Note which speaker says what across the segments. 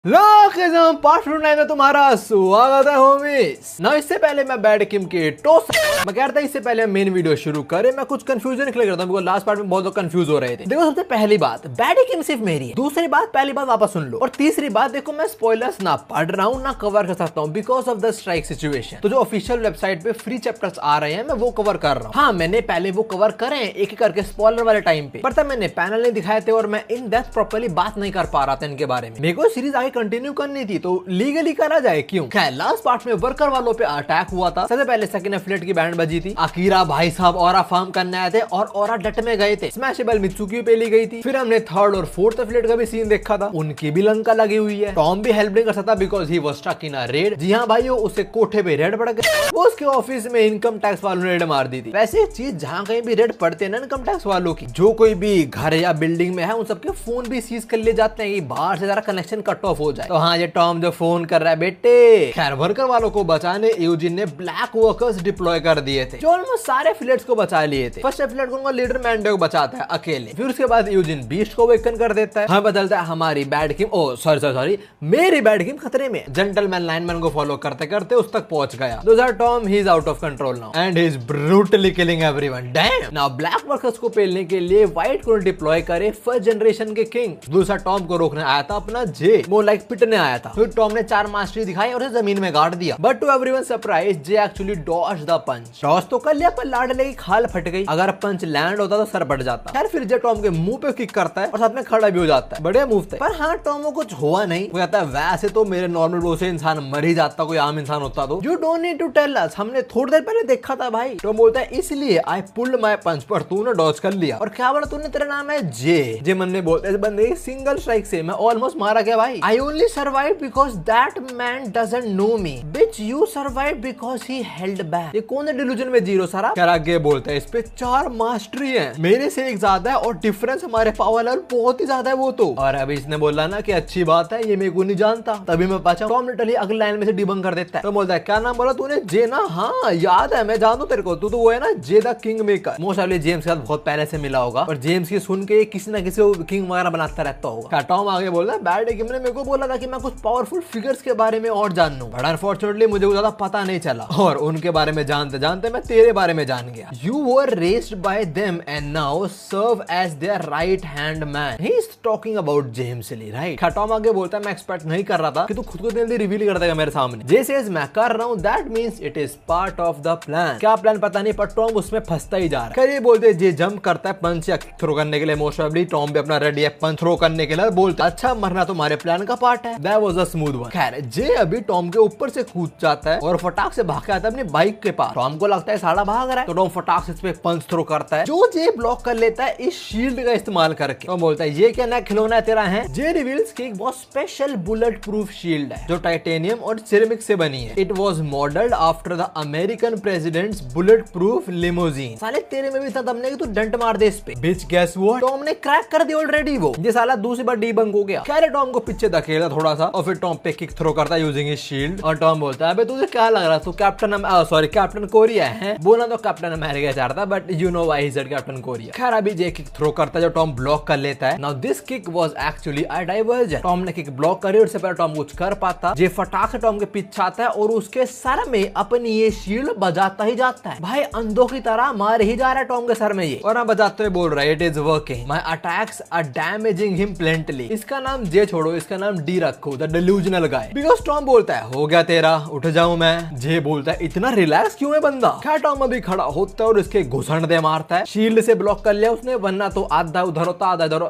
Speaker 1: Part में तुम्हारा स्वागत है होमीज ना। इससे पहले मैं बैड किम के मैं कह रहा था इससे पहले मेन वीडियो शुरू करें मैं कुछ कंफ्यूजन क्लियर करता हूं। लास्ट पार्ट में बहुत लोग कंफ्यूज हो रहे थे। देखो सबसे पहली बात बैड किम सिर्फ मेरी है। दूसरी बात पहली बात वापस सुन लो। और तीसरी बात देखो मैं स्पॉयलर्स ना पढ़ रहा हूँ ना कवर कर सकता हूँ because of the strike situation. तो जो ऑफिशियल वेबसाइट पे फ्री चैप्टर्स आ रहे हैं मैं वो कवर कर रहा हूँ। हाँ मैंने पहले वो कवर करे एक एक करके स्पॉइलर वाले टाइम पे, पर तब मैंने पैनल नहीं दिखाए थे और मैं इन डेप्थ प्रॉपर्ली बात नहीं कर पा रहा था इनके बारे में। मेरे को सीरीज आगे कंटिन्यू करनी थी तो लीगली करा जाए क्यों। खैर लास्ट पार्ट में वर्कर वालों पे अटैक हुआ था। सबसे पहले सेकंड एफिलेट की बैंड बजी थी। अकीरा भाई साहब ऑरा फार्म करने आए थे और ऑरा डट में गए थे। स्मैशेबल मित्सुकी पे ली गई थी। फिर हमने थर्ड और फोर्थ एफिलेट का भी सीन देखा था, उनकी भी लंका लगी हुई है। टॉम भी हेल्प नहीं कर सकता because he was stuck in a raid. जी हाँ भाई उसके कोठे पे रेड पड़ गए। वो उसके ऑफिस में इनकम टैक्स वालों ने रेड मार दी थी। वैसे चीज जहाँ कहीं भी रेड पड़ते हैं ना इनकम टैक्स वालों की, जो कोई भी घर या बिल्डिंग में है उन सबके फोन भी सीज कर ले जाते हैं कि बाहर से जरा कनेक्शन कट ऑफ हो जाए। तो हाँ ये टॉम जो फोन कर रहा है बेटे। खैर वर्कर वालों को बचाने यूजिन ने ब्लैक वर्कर्स डिप्लॉय कर दिए थे जो ऑलमोस्ट सारे एफिलिएट्स को बचा लिए थे। फर्स्ट एफिलिएट को लीडर मैंडो को बचाता है अकेले। फिर उसके बाद यूजिन बीस्ट को वेकन कर देता है। हाँ बदलता है हमारी बैड किम सॉरी मेरी बैड किम खतरे में। जेंटलमैन लाइनमैन को फॉलो करते करते उस तक पहुंच गया। दूसरा Tom he is out of control now and he is brutally killing everyone. Dam. Now black workers को पेलने के लिए व्हाइट को डिप्लॉय करे फर्स्ट जनरेशन के किंग। दूसरा टॉम को रोकने आया था अपना जे, वो लाइक पिटने आया था। फिर टॉम ने 4 मास्टरी दिखाई और जमीन में गाड़ दिया। But to everyone surprise J actually dodge the punch. Dodge तो कर लिया पर लाडले की खाल फट गई। अगर पंच लैंड होता तो सर फट जाता। खैर फिर जे टॉम के मुंह पे किक करता है और साथ में खड़ा भी हो जाता है। बढ़िया मूव थे। पर हाँ टॉम को कुछ हुआ नहीं। वो कहता है वैसे तो मेरे नॉर्मल वो से इंसान मर ही जाता कोई आम इंसान होता तो। You don't need to tell us, हमने थोड़ी देर पहले देखा था भाई। टॉम बोलता है इसलिए आई पुल्ड माय पंच पर तूने डॉज कर लिया। और क्या बोला तूने, तेरा नाम है जे मन ने बोलते बंदे सिंगल स्ट्राइक से मैं ऑलमोस्ट मारा गया भाई। I only survive because that man doesn't know me beach you survive because he held back. ये कौन है डिल्यूजन में जीरो सारा। क्या आगे बोलता है इस पे 4 मास्टरी है, मेरे से एक ज्यादा है और डिफरेंस हमारे पावर लेवल बहुत ही ज्यादा है वो तो। और अभी इसने बोला ना कि अच्छी बात है ये मेरे को नहीं जानता, तभी मैं बचा। टॉम लिटरली अगली लाइन में से डिबंक कर देता है। तो बोलता है क्या नाम बोला तूने, जे ना। हाँ याद है मैं जानू तेरे को, तू तो वो है ना J the king maker. Most awfully James के साथ बहुत पहले से मिला होगा और जेम्स की सुन के किसी ना किसी को किंग वगैरह बनाता रहता होगा। टॉम आगे बोल रहा है बैड किम ने मेरे को बोला था कि मैं कुछ पावरफुल फिगर्स के बारे में और जान लूं, बट अनफॉर्चुनेटली मुझे ज्यादा पता नहीं चला और उनके बारे में जानते जानते मैं तेरे बारे में जान गया। You were raised by them and now serve as their right hand man. He is talking about James Lee right. Tom आगे बोलता है मैं एक्सपेक्ट नहीं कर रहा था कि तू खुद को जल्दी रिवील कर देगा मेरे सामने। जे सेज मैं कर रहा हूं that means it is part of the plan. क्या प्लान पता नहीं पर टॉम उसमें फंसता ही जा रहा है। ये बोलते जे जंप करता है पंच या थ्रो करने के लिए। मोस्ट प्रोबेबली टॉम भी अपना रेडी है पंच थ्रो करने के लिए। बोलता अच्छा मरना तुम्हारे प्लान का पार्ट है। That was a smooth one. खैर जे अभी टॉम के ऊपर से कूद जाता है और फटाक से भाग के आता है अपनी बाइक के पास। टॉम को लगता है साला भाग रहा है तो टॉम फटाक से इस पे पंच थ्रो करता है जो जे ब्लॉक कर लेता है इस शील्ड का इस्तेमाल करके। तो बोलता है ये क्या नया खिलौना है तेरा है। जे रिवील्स कि एक बहुत स्पेशल बुलेट प्रूफ शील्ड है जो टाइटेनियम और सिरेमिक से बनी है। It was modelled after the American president's bulletproof limousine. साले तेरे में भी इतना दम नहीं कि तू डंट मार दे इस पे। बिच गेस व्हाट, टॉम ने क्रैक कर दिया ऑलरेडी वो। ये साला दूसरी बार डीबंक हो गया। खैर टॉम को पीछे धकेला थोड़ा सा और फिर टॉम पे किक थ्रो करता है यूजिंग हिज शील्ड। और टॉम बोलता है अबे तुझे क्या लग रहा है तू कैप्टन कोरिया है। बोला तो कैप्टन अमेरिका चाहता but you know why he said captain Korea. खैर अभी जे किक थ्रो करता है जो टॉम ब्लॉक कर लेता है। Now this kick was actually a diversion. Tom ने किक ब्लॉक करी और उससे पहले टॉम कुछ कर पाता। जे फटाक से टॉम के पीछे आता है और उसके सर में अपनी ये शील्ड बजाता ही जाता है। भाई अंधों की तरह मार ही जा रहा है टॉम के सर में ये। और बजाते हुए बोल रहा है it is working, my attacks are damaging him plenty. इसका नाम जे छोड़ो इसका नाम डी रखो, the delusional guy. Because Tom बोलता है हो गया तेरा, उठ जाऊं मैं। जे बोलता है इतना रिलैक्स क्यों है बंदा। क्या टॉम अभी खड़ा होता है और इसके घुसण दे मारता है। शील्ड से ब्लॉक कर लिया उसने, वरना तो आधा उधर होता आधा इधर।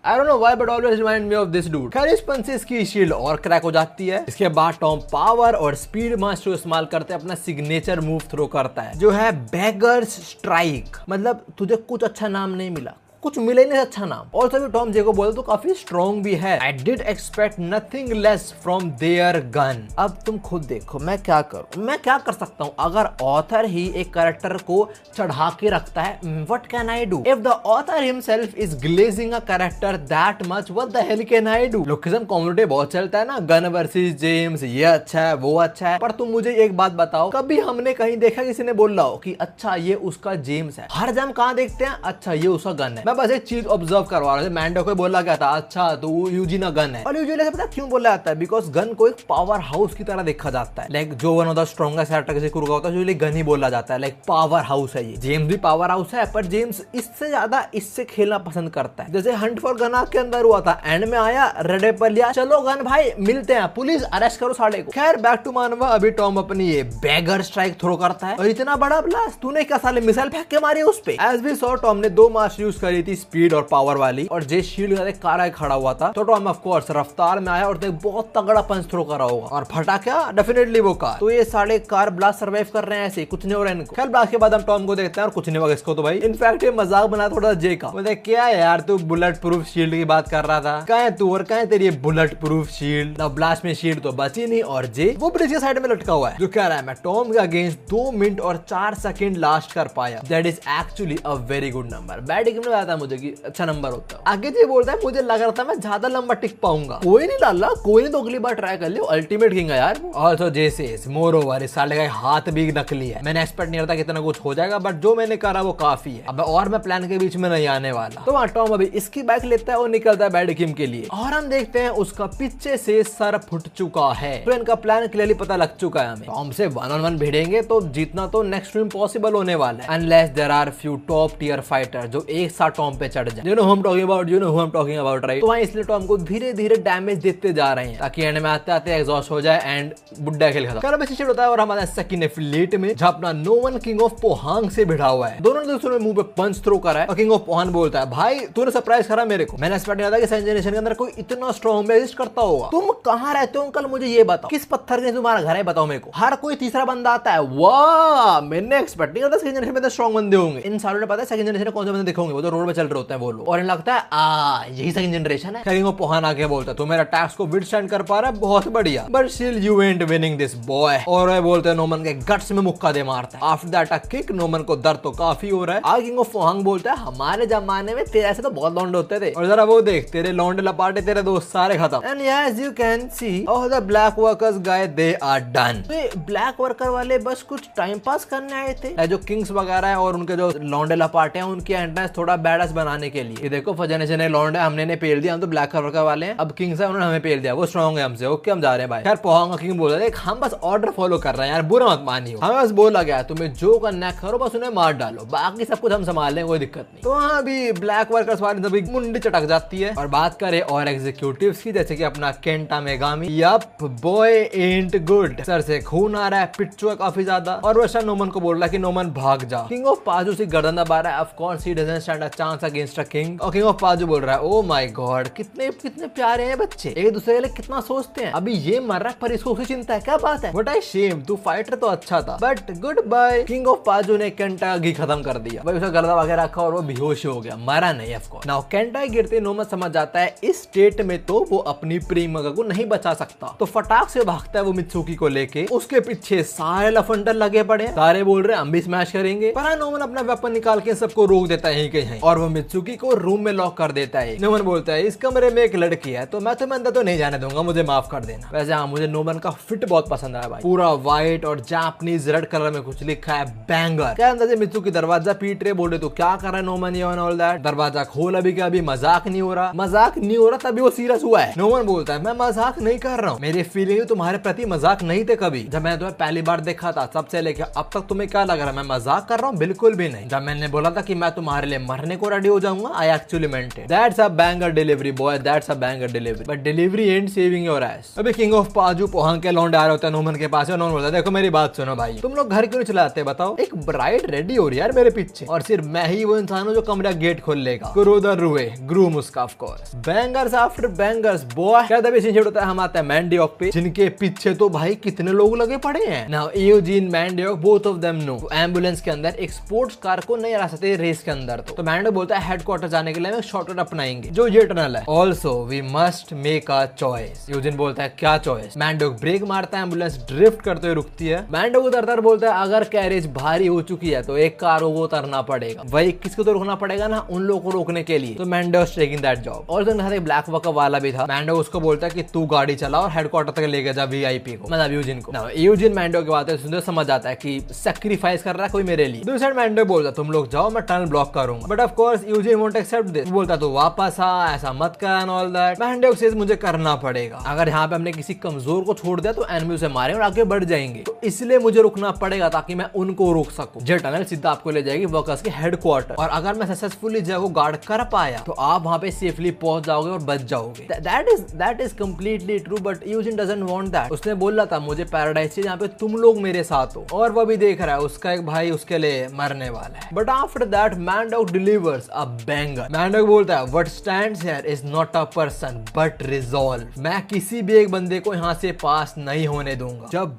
Speaker 1: I don't know why but always remind me of this dude। खैर इस पंच से इसकी शील्ड और क्रैक हो जाती है। इसके बाद टॉम पावर और स्पीड मास्टर इस्तेमाल करते अपना सिग्नेचर मूव थ्रो करता है जो है बेगर्स स्ट्राइक। मतलब तुझे कुछ अच्छा नाम नहीं मिला, कुछ मिले नहीं अच्छा नाम। और सभी टॉम जे को बोले तो काफी स्ट्रॉन्ग भी है। I did expect nothing less from their gun. अब तुम खुद देखो मैं क्या करूं, मैं क्या कर सकता हूं। अगर ऑथर ही एक कैरेक्टर को चढ़ा के रखता है, what can I do. If the author himself is glazing a character that much, what the hell can I do. Location community बहुत चलता है ना, गन वर्सेस जेम्स, ये अच्छा है वो अच्छा है। पर तुम मुझे एक बात बताओ, कभी हमने कहीं देखा किसी ने बोल रहा हो कि अच्छा ये उसका जेम्स है। हर जम कहां देखते हैं अच्छा ये उसका गन है। मैं बस एक चीज ऑब्जर्व करवा रहा था। मैंडो को बोला क्या था, अच्छा तो यूजीन गन है, और यूजुअली पता क्यों बोला जाता है, बिकॉज गन को एक पावर हाउस की तरह देखा जाता है। लाइक जो one of the strongest character किसी क्रू का होता है, यूजुअली गन ही बोला जाता है, लाइक पावर हाउस है ये। जेम्स भी पावर हाउस है, पर जेम्स इससे ज्यादा इससे खेलना पसंद करता है। जैसे हंट फॉर गन के अंदर हुआ था, एंड में आया रेड पर लिया, चलो गन भाई मिलते हैं, पुलिस अरेस्ट करो साले को। खैर बैक टू मानवा। अभी टॉम अपनी ये बैगर स्ट्राइक थ्रो करता है, और इतना बड़ा ब्लास्ट तूने क्या साले मिसाइल फेंक के मारी उस पे। एज वी सॉ टॉम ने 2 मास्टर यूज करी थी, स्पीड और पावर वाली, और जे शील्ड का कार खड़ा हुआ था, तो टॉम ऑफ कोर्स रफ्तार में आया और देख बहुत तगड़ा पंच थ्रो करा होगा, और फटा क्या, डेफिनेटली वो कार। तो ये साले कार ब्लास्ट सर्वाइव कर रहे हैं, ऐसे कुछ नहीं हो रहा है इनको। खैर ब्लास्ट के बाद हम टॉम को देखते हैं, और कुछ नहीं होगा इसको तो भाई। इनफैक्ट ये मजाक बना थोड़ा जे का, बोलते क्या यार तू बुलेट प्रूफ शील्ड की बात कर रहा था, कहाँ है तू और कहाँ है तेरी बुलेट प्रूफ शील्ड। ब्लास्ट में शील्ड तो बची नहीं, और जे वो ब्रिज के साइड में लटका हुआ है, जो कह रहा है मैं टॉम के अगेंस्ट 2 मिनट और 4 सेकंड लास्ट कर पाया। That is actually a very good number. Bad ने बताया था मुझे कि अच्छा नंबर होता है। आगे जी बोलता है मुझे लग रहा था मैं ज्यादा लंबा टिक पाऊंगा। कोई नहीं लाला, कोई नहीं, तो अगली बार ट्राई कर लियो, अल्टीमेट किंग है यार। ऑल्सो जैसे मोर ओवर, इस साले का हाथ भी नकली है। मैंने एक्सपेक्ट नहीं करता कितना कुछ हो जाएगा, बट जो मैंने करा वो काफी है। अब और मैं प्लान के बीच में नहीं आने वाला। तो वहाँ टॉम अभी इसकी बाइक लेता है और निकलता है बैड किम के लिए, और हम देखते हैं उसका पीछे से सर फुट चुका है। तो इनका प्लान क्लियरली पता लग चुका है हमें। टॉम से 1-on-1 भिड़ेंगे तो जीतना तो नेक्स्ट टू इम्पॉसिबल होने वाला है, unless there are few top tier fighter जो एक साथ टॉम पे चढ़ जाए। You know who I am talking about, you know who I am talking about, right. तो वहाँ इसलिए टॉम को धीरे धीरे डैमेज देते जा रहे हैं, ताकि एंड में आते आते एग्जॉस्ट हो जाए एंड बुड्ढा खेल खत्म। कर शिफ्ट होता है, और हमारा सेकंड एफिलिएट में जहाँ अपना नोमन किंग ऑफ पोहांग से भिड़ा हुआ है। दोनों ने दूसरे मुंह पे पंच थ्रो करा है, और किंग ऑफ पोहांग बोलता है भाई तूने सरप्राइज करा मेरे को, मैंने एक्सपेक्ट नहीं था कि सेकंड जनरेशन के अंदर कोई इतना स्ट्रॉन्ग एग्जिस्ट करता होगा। तुम कहाँ रहते हो अंकल, मुझे ये बताओ, किस पत्थर के तुम्हारा घर है बताओ मेरे को। हर कोई तीसरा बंदा आता है, वाह मैंने एक्सपेक्ट नहीं करता सेकंड जनरेशन में स्ट्रॉन्ग बंदे होंगे। इन सालों ने पता है सेकंड जनरेशन में कौन से बंदे दिखेंगे, वो तो रोड पे चल रहे होते हैं वो लोग, और इन्हें लगता है यही सेकंड जनरेशन है। किंग ऑफ पोहांग आके बोलता है तू मेरा टैक्स को विथस्टैंड कर पा रहा है, बहुत बढ़िया, but still you ant winning this boy. और वो बोलते हैं नोमन के गट्स में मुक्का दे मारता है। After that a kick, Noman को दर्द तो काफी हो रहा है। आगे किंग ऑफ पोहांग बोलता है हमारे जमाने में तेरे ऐसे तो बहुत लौंडे होते थे, और जरा वो देख तेरे लौंडे लपाटे तेरे दोस्त सारे खत्म। And as you can see all the black workers guy they are done. Black worker वाले बस कुछ टाइम पास करने आए थे, जो किंग्स वगैरह है और उनके जो लौंडे लपाटे हैं उनकी एंट्रेंस थोड़ा बैडस बनाने के लिए। ये देखो फजने लौंडे हमने पेल दिया, हम तो ब्लैक वर्कर वाले हैं, अब किंग्स है उन्होंने हमें पेल दिया, वो स्ट्रॉन्ग है हमसे, ओके हम जा रहे हैं भाई। खैर पोहांग किंग बोल रहे हम बस ऑर्डर फॉलो कर रहे हैं यार, बुरा मत मानियो, हमें बस बोला गया तुम्हें जो करना है करो, बस उन्हें मार डालो, बाकी सब कुछ हम संभाल लें, कोई दिक्कत नहीं। तो वहाँ भी ब्लैक वर्कर्स वाले सभी मुंडी चटक जाती है। और बात करें और एग्जीक्यूटिव्स की, जैसे कि अपना केंटा मेगामी, यप बॉय एंट गुड, सर से खून आ रहा है, पिट चुका काफी ज्यादा, और वैसा नोमन को बोल रहा है कि नोमन भाग जा। किंग ऑफ पाजू से गर्दन दबा रहा है, of course he doesn't stand a chance against a king. और किंग ऑफ पाजू बोल रहा है ओ माय गॉड कितने कितने प्यारे हैं बच्चे, एक दूसरे के लिए कितना सोचते हैं, अभी ये मर रहा है पर इसको उसकी चिंता है, क्या बात है, व्हाट आई शेम, तू फाइटर तो अच्छा था but good bye. King of Paju ने केंटागी खत्म कर दिया भाई, उसका गर्दा वगैरह रखा और वो बेहोश हो गया, मरा नहीं ऑफ कोर्स। नाउ केंटागी गिरते नोमन समझ जाता है इस स्टेट में तो वो अपनी प्रेमिका को नहीं बचा सकता, तो फटाक से भागता है वो मित्सुकी को लेके। उसके पीछे सारे लफंडर लगे पड़े, सारे बोल रहे हैं हम भी स्मैश करेंगे, पर नोमन अपना वेपन निकाल के सबको रोक देता है कहीं, और वो मित्सुकी को रूम में लॉक कर देता है। नोमन बोलता है इस कमरे में एक लड़की है तो मैं तुम्हें अंदर तो नहीं जाने दूंगा, मुझे माफ कर देना। वैसे हाँ मुझे नोमन का फिट बहुत पसंद आया भाई, पूरा व्हाइट और जापानीज रेड कलर में कुछ लिखा है बैंगर। क्या अंदर से मित्सुकी दरवाजा पीट रहे, बोले तो क्या कर रहा है नोमन ये ऑल दैट, दरवाजा खोल अभी क्या, अभी मजाक नहीं हो रहा, मजाक नहीं हो रहा तभी वो सीरियस हुआ है। नोमन बोलता है मैं मजाक नहीं कर रहा हूँ, मेरी फीलिंग तुम्हारे प्रति मजाक नहीं थे कभी, जब मैंने तुम्हें पहली बार देखा था तब से लेकर अब तक तुम्हें क्या लग रहा है मैं मजाक कर रहा हूँ, बिल्कुल भी नहीं। जब मैंने बोला था कि मैं तुम्हारे लिए मरने को रेडी हो जाऊंगा, I actually meant it. That's a banger delivery boy, that's a banger delivery, but delivery and saving your S. अभी किंग ऑफ पाजू पोहांग के लौंडे आ रहे होते हैं नोमन के पास, नोमन बोलता है देखो मेरी बात सुनो भाई, तुम लोग घर क्यों नहीं चलाते बताओ, एक ब्राइड रेडी हो रही है यार मेरे पीछे, और सिर्फ मैं ही वो इंसान हूँ जो कमरा गेट खोल लेगा। गुरुदर रुए ग्रूम उसका of course, bangers after bangers boy. क्या तभी सीन होता है, हम आते हैं मैंडियोक पे, जिनके पीछे तो भाई कितने लोग लगे पड़े हैं। Now Eugene Mandeok both of them no, ambulance के अंदर एक स्पोर्ट्स कार को नहीं आ सकते रेस के अंदर, तो मैंडियोक बोलता है हेडक्वार्टर जाने के लिए हम एक शॉर्टकट अपनाएंगे जो ये टनल है, also we must make a choice. Eugene बोलता है क्या चॉइस, मैंडियोक ब्रेक मारता है, एम्बुलेंस ड्रिफ्ट करते हुए रुकती है। मैंडियोक उतरता बोलता है अगर कैरेज भारी हो चुकी है तो एक कार को उतरना पड़ेगा, वही किसको तो रोकना पड़ेगा ना, उन लोगों को रोकने के लिए, तो मैंडियोक टेकिंग दैट जॉब। और ब्लैक वर्कर वाला भी था, मैंडियोक उसको बोलता है कि तू गाड़ी चला और हेडक्वार्टर तक लेके जा वीआईपी को, मतलब यूजिन को। यूजिन मैंडियोक की बातें सुनते समझ आता है कि सैक्रिफाइस कर रहा है कोई मेरे लिए। दूसरे मैंडियोक बोलता तुम लोग जाओ मैं टनल ब्लॉक करूंगा, but of course Eugene won't accept this. बोलता तो वापस आ, ऐसा मत कर and all that. Mandeok says मुझे करना पड़ेगा, अगर यहाँ पे हमने किसी कमजोर को छोड़ दिया तो एनिमी उसे मारे और आगे बढ़ जाएंगे, तो इसलिए मुझे रुकना पड़ेगा ताकि मैं उनको रोक सकूं। जे टनल सीधा आपको ले जाएगी वर्कर्स के हेडक्वार्टर, और अगर मैं सक्सेसफुली जगह को गार्ड कर पाया तो आप वहां पे सेफली पहुंच जाओगे और बच जाओगे। That is completely true, but Eugene doesn't want that. उसने बोला था मुझे पैराडाइज चाहिए जहाँ पे तुम लोग मेरे साथ हो, और वो भी देख रहा है उसका एक भाई उसके लिए मरने वाला है। But after that Mandeok delivers a banger. Mandeok बोलता है what stands here is not a person but resolve. मैं किसी भी एक बंदे को यहाँ से पास नहीं होने दूंगा। जब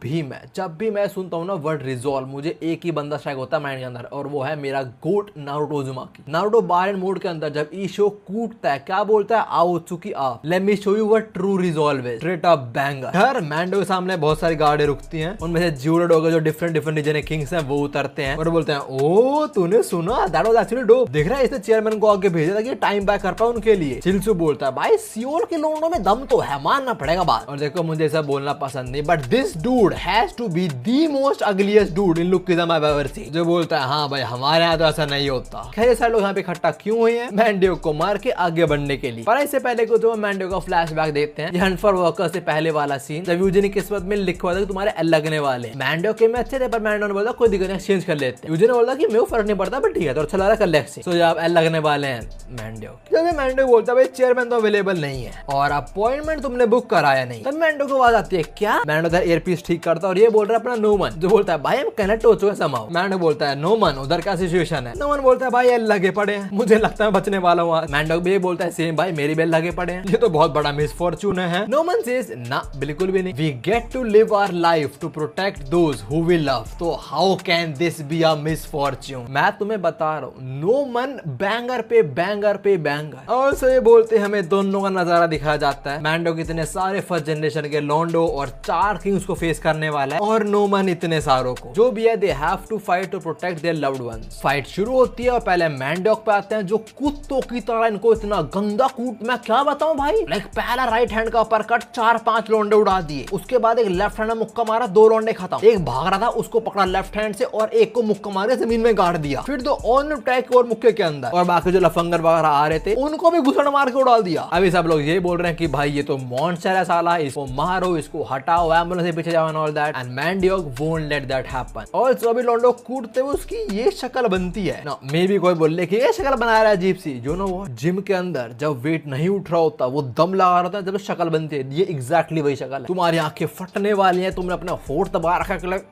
Speaker 1: भी मैं सुनता हूँ ना वर्ड रिजॉल्व, मुझे एक ही बंदा स्ट्राइक होता है माइंड के अंदर, और वो है मेरा goat Naruto Uzumaki. Naruto Baryon mode के अंदर जब ईशो कूटता है क्या बोलता है, Otsutsuki ah, let me show you what true resolve is, straight up banger. हर मैंडो के सामने बहुत सारी गाड़ियां रुकती हैं, उनमें से ज्यूडो जो डिफरेंट रीजन के किंग्स हैं वो उतरते हैं और बोलते हैं ओ तूने सुना, दैट वाज एक्चुअली डोप। देख रहा है इसने चेयरमैन को आगे भेजा था कि टाइम बैक कर पाए उनके लिए। चिल्सू बोलता है भाई सियोल के लोगों में दम तो है, मानना पड़ेगा बात। और देखो मुझे ऐसा बोलना पसंद नहीं, but this dude has to be the most ugliest dude in Lookism I have ever seen. जो बोलता है हाँ भाई हमारे यहाँ तो ऐसा नहीं होता। खैर ये सारे लोग यहाँ पे इकट्ठा क्यों हुए हैं, मैंडो को मार के आगे बढ़ने के लिए। पर इससे पहले को जो मैंडो का फ्लैशबैक देखते हैं, हंट फॉर वर्कर्स से पहले वाला सीन जब यूजिन की किस्मत में लिखा हुआ था कि तुम्हारे लगने वाले। मैंडो के में अच्छे थे पर मैंडो ने बोला कोई दिक्कत नहीं एक्सचेंज कर लेते हैं। यूजिन ने बोला कि मेरे फर्क नहीं पड़ता बट ठीक है तो अच्छा लग रहा कर ले एक्सचेंज। तो जब लगने वाले हैं मैंडो, जब मैंडो बोलता है भाई चेयरमैन तो अवेलेबल नहीं है और अपॉइंटमेंट तुमने बुक कराया नहीं, तब मैंडो को आवाज आती है क्या। मैंडो उधर एयरपीस ठीक करता और ये बोल रहा है अपना नोमन, जो बोलता है भाई हम कनेक्ट हो चुके समाओ। मैंडो बोलता है नोमन उधर क्या सिचुएशन है। नोमन बोलता है भाई लगे पड़े हैं, मुझे लगता है बचने वाला हूँ। मैंडो भी बोलता है सेम भाई मेरी बेल लगे पड़े हैं, ये तो बहुत बड़ा मिसफॉर्च्यून है। नोमन सेज ना बिल्कुल भी नहीं, we get to live our life to protect those who we love, तो how can this be a misfortune. मैं तुम्हें बता रहा हूँ नोमन बैंगर पे बैंगर पे बैंगर। और सो ये बोलते हमें दोनों का नजारा दिखाया जाता है। मैंडो कितने सारे फर्स्ट जनरेशन के लोंडो और 4 किंग्स को फेस करने वाला है, और नोमन इतने सारों को। जो भी है they have to fight to protect their loved ones. Fight शुरू होती है और पहले मैंडोक पे आते हैं जो कुत्तों की तरह इनको इतना गंदा कूट, मैं क्या बताऊं भाई। लाइक पहला राइट हैंड का अपरकट 4-5 लोंडे उड़ा दिए, उसके बाद एक लेफ्ट हैंड में मुक्का मारा, 2 लोंडे खत्म। एक भाग रहा था उसको पकड़ा लेफ्ट हैंड से और एक को मुक्का मारे जमीन में गाड़ दिया। फिर 2 ऑन अटैक और मुक्के के अंदर, और बाकी जो लफंगर वगैरह आ रहे थे उनको भी घुसड़ मार के उड़ा दिया। अभी सब लोग ये बोल रहे हैं कि भाई ये तो मॉन्स्टर है साला, इसको मारो, इसको हटाओ, एम्बुलेंस से पीछे जाओ and all that, and Mandeok won't let that happen. Also अभी लोंडो कूटते हुए उसकी ये शक्ल बनती है ना, मे भी कोई बोले कि ये शक्ल बना रहा है अजीब सी। जो ना वो जिम के अंदर जब वेट नहीं उठ रहा होता वो दम लगा रहा होता है, जब शक्ल बनती है, ये एग्जैक्टली वही शक्ल है। तुम्हारी आंखें फटने वाली हैं, तुमने अपना होठ दबा रखा है,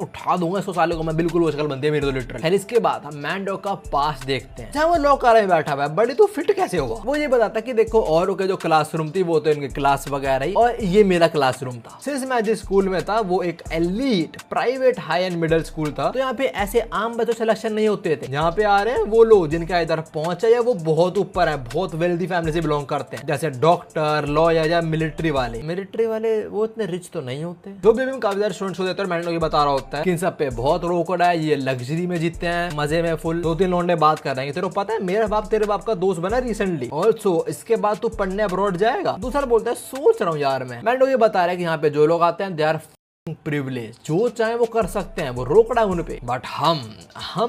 Speaker 1: उठा दूंगा इसको साले को मैं, बिल्कुल वो शक्ल बनती है मेरी तो लिटरल। फिर इसके बाद हम मैंडो का पास देखते हैं जहाँ वो लॉकर में बैठा हुआ है। बड़ी तो फिट कैसे हुआ, वो ये बताता कि देखो औरों के जो क्लासरूम थी वो तो इनके क्लास वगैरह ही, और ये मेरा क्लासरूम था। सिंस मैं जिस स्कूल में था वो एक elite private high and middle school था, तो यहाँ पे ऐसे आम बच्चों सिलेक्शन नहीं होते थे। यहाँ पे आ रहे हैं वो लोग जिनका इधर पहुंचा या वो बहुत ऊपर है, बहुत वेल्दी फैमिली से बिलोंग करते हैं, जैसे डॉक्टर, लॉयर या मिलिट्री वाले वो इतने रिच तो नहीं होते। जो भी काफी सारे स्टूडेंट्स होते हैं, मैंडो ये बता रहा होता है कि इन सब पे बहुत रोकड़ है, ये लग्जरी में जीतते हैं, मजे में फुल। 2-3 लोंडे बात कर रहे हैं, तेरे को पता है मेरा बाप तेरे बाप का दोस्त बना रिसेंटली, ऑल्सो इसके बाद तू पढ़ने अब्रॉड जाएगा। दूसरा बोलता है सोच रहा हूँ यार मैं। मैंडो ये बता रहा है कि यहाँ पे जो लोग आते हैं दे आर प्रिविलेज, जो चाहे वो कर सकते हैं, वो रोकड़ा उन पे, बट हम